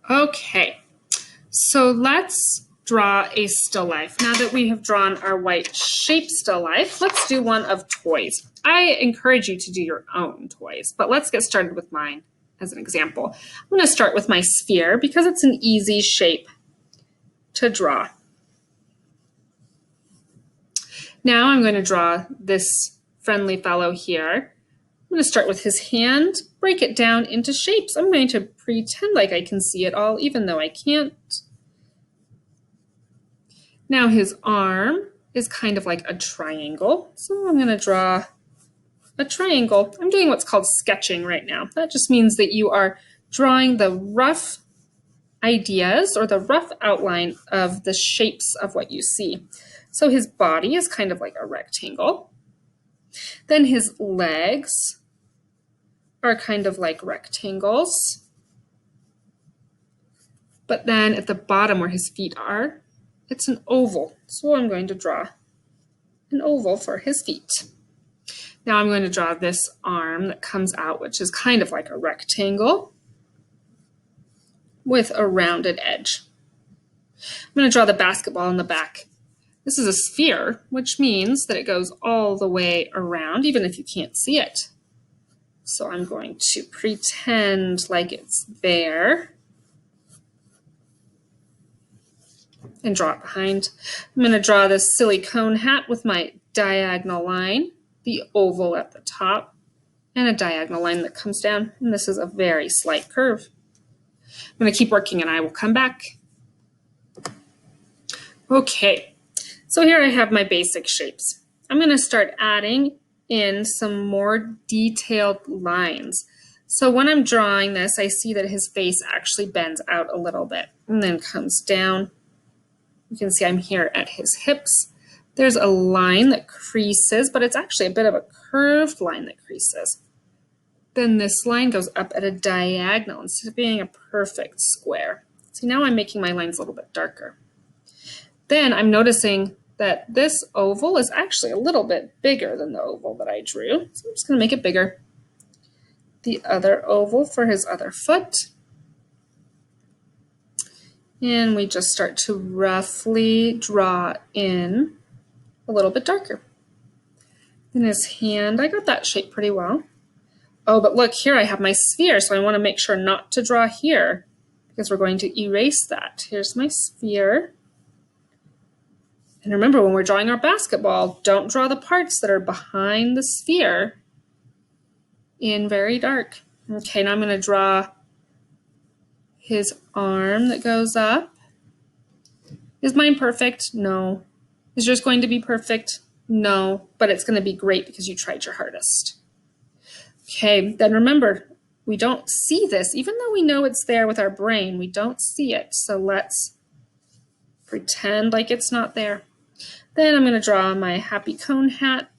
Okay, so let's draw a still life. Now that we have drawn our white shape still life, let's do one of toys. I encourage you to do your own toys, but let's get started with mine as an example. I'm going to start with my sphere because it's an easy shape to draw. Now I'm going to draw this friendly fellow here. I'm going to start with his hand, break it down into shapes. I'm going to pretend like I can see it all, even though I can't. Now his arm is kind of like a triangle, so I'm going to draw a triangle. I'm doing what's called sketching right now. That just means that you are drawing the rough ideas or the rough outline of the shapes of what you see. So his body is kind of like a rectangle. Then his legs are kind of like rectangles. But then at the bottom where his feet are, it's an oval. So I'm going to draw an oval for his feet. Now I'm going to draw this arm that comes out, which is kind of like a rectangle with a rounded edge. I'm going to draw the basketball in the back. This is a sphere, which means that it goes all the way around, even if you can't see it. So I'm going to pretend like it's there and draw it behind. I'm going to draw this silly cone hat with my diagonal line, the oval at the top, and a diagonal line that comes down. And this is a very slight curve. I'm going to keep working and I will come back. Okay, so here I have my basic shapes. I'm going to start adding in some more detailed lines. So when I'm drawing this, I see that his face actually bends out a little bit and then comes down. You can see I'm here at his hips. There's a line that creases, but it's actually a bit of a curved line that creases. Then this line goes up at a diagonal instead of being a perfect square. See, now I'm making my lines a little bit darker. Then I'm noticing that this oval is actually a little bit bigger than the oval that I drew. So I'm just going to make it bigger. The other oval for his other foot. And we just start to roughly draw in a little bit darker. Then his hand, I got that shape pretty well. Oh, but look, here I have my sphere, so I want to make sure not to draw here because we're going to erase that. Here's my sphere. And remember, when we're drawing our basketball, don't draw the parts that are behind the sphere in very dark. Okay, now I'm going to draw his arm that goes up. Is mine perfect? No. Is yours going to be perfect? No, but it's going to be great because you tried your hardest. Okay, then remember, we don't see this. Even though we know it's there with our brain, we don't see it. So let's pretend like it's not there. Then I'm going to draw my happy cone hat.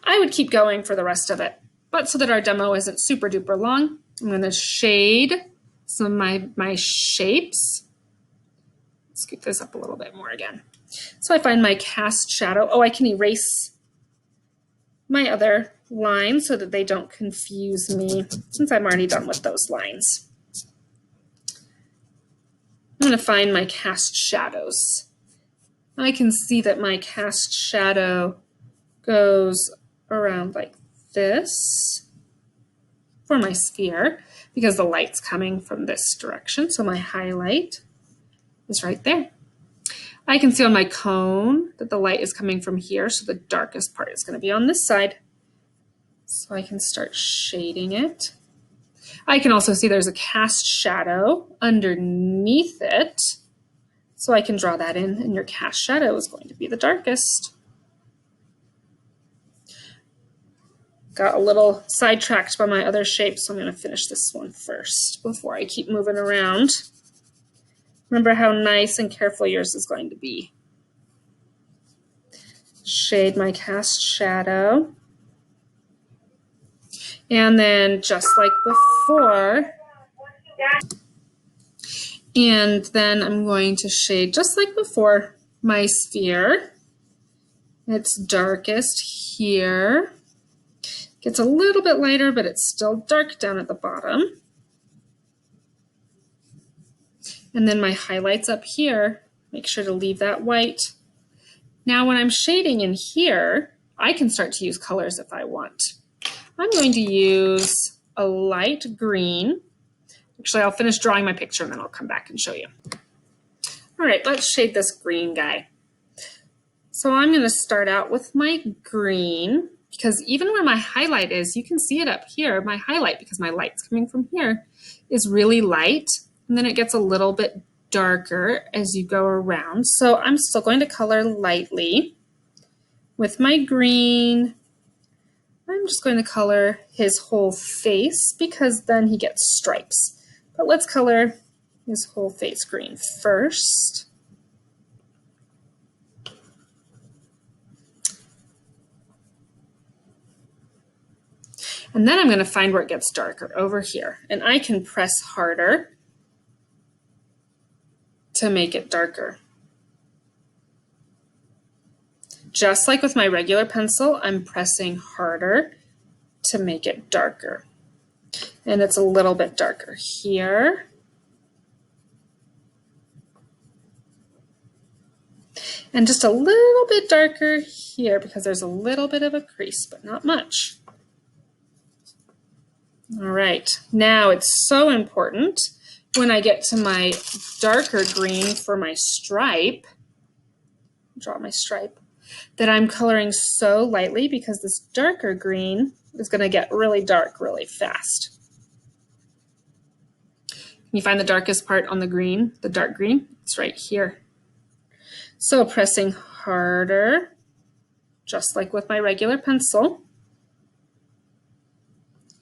I would keep going for the rest of it, but so that our demo isn't super duper long, I'm going to shade some of my shapes. Scoop this up a little bit more again. So I find my cast shadow. Oh, I can erase my other lines so that they don't confuse me since I'm already done with those lines. I'm going to find my cast shadows. I can see that my cast shadow goes around like this for my sphere because the light's coming from this direction. So my highlight is right there. I can see on my cone that the light is coming from here, so the darkest part is going to be on this side. So I can start shading it. I can also see there's a cast shadow underneath it, so I can draw that in, and your cast shadow is going to be the darkest. Got a little sidetracked by my other shapes, so I'm going to finish this one first before I keep moving around. Remember how nice and careful yours is going to be. Shade my cast shadow. And then just like before, and then I'm going to shade just like before my sphere. It's darkest here. Gets a little bit lighter, but it's still dark down at the bottom. And then my highlights up here, make sure to leave that white. Now when I'm shading in here, I can start to use colors if I want. I'm going to use a light green. Actually, I'll finish drawing my picture and then I'll come back and show you. All right, let's shade this green guy. So I'm going to start out with my green, because even where my highlight is, you can see it up here. My highlight, because my light's coming from here, is really light. And then it gets a little bit darker as you go around. So I'm still going to color lightly with my green. I'm just going to color his whole face because then he gets stripes. But let's color his whole face green first. And then I'm going to find where it gets darker over here. And I can press harder to make it darker. Just like with my regular pencil, I'm pressing harder to make it darker. And it's a little bit darker here. And just a little bit darker here because there's a little bit of a crease, but not much. All right, now it's so important when I get to my darker green for my stripe, draw my stripe, that I'm coloring so lightly because this darker green is going to get really dark really fast. Can you find the darkest part on the green, the dark green? It's right here. So pressing harder, just like with my regular pencil.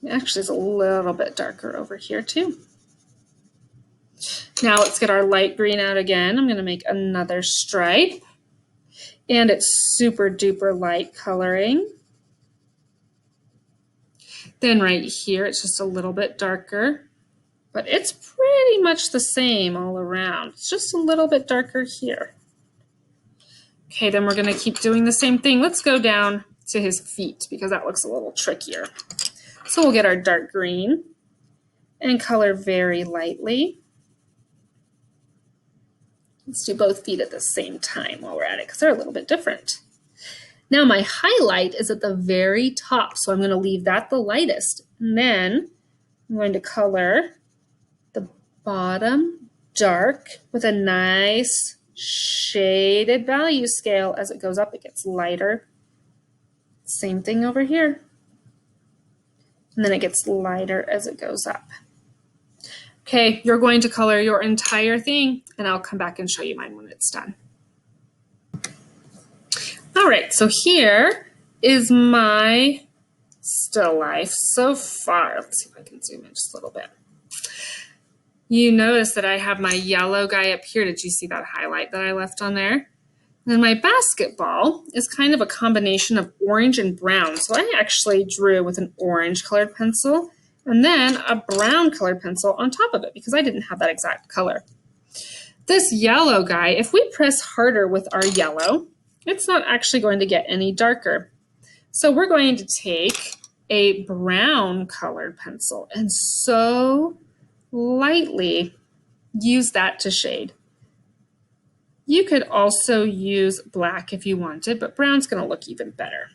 It actually is a little bit darker over here too. Now let's get our light green out again. I'm going to make another stripe. And it's super duper light coloring. Then right here, it's just a little bit darker, but it's pretty much the same all around. It's just a little bit darker here. Okay, then we're going to keep doing the same thing. Let's go down to his feet because that looks a little trickier. So we'll get our dark green and color very lightly. Let's do both feet at the same time while we're at it because they're a little bit different. Now my highlight is at the very top, so I'm going to leave that the lightest. And then I'm going to color the bottom dark with a nice shaded value scale. As it goes up, it gets lighter. Same thing over here. And then it gets lighter as it goes up. Okay, you're going to color your entire thing, and I'll come back and show you mine when it's done. All right, so here is my still life so far. Let's see if I can zoom in just a little bit. You notice that I have my yellow guy up here. Did you see that highlight that I left on there? And then my basketball is kind of a combination of orange and brown. So I actually drew with an orange colored pencil and then a brown colored pencil on top of it because I didn't have that exact color. This yellow guy, if we press harder with our yellow, it's not actually going to get any darker. So we're going to take a brown colored pencil and so lightly use that to shade. You could also use black if you wanted, but brown's going to look even better.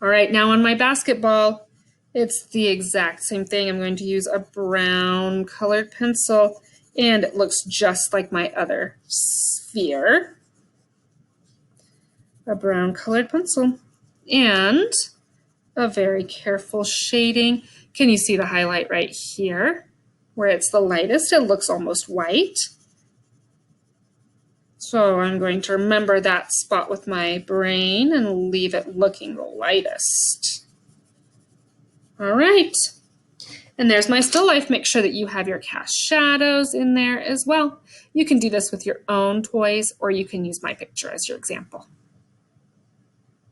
All right, now on my basketball, it's the exact same thing. I'm going to use a brown colored pencil, and it looks just like my other sphere. A brown colored pencil and a very careful shading. Can you see the highlight right here? Where it's the lightest, it looks almost white. So I'm going to remember that spot with my brain and leave it looking the lightest. All right. And there's my still life. Make sure that you have your cast shadows in there as well. You can do this with your own toys, or you can use my picture as your example.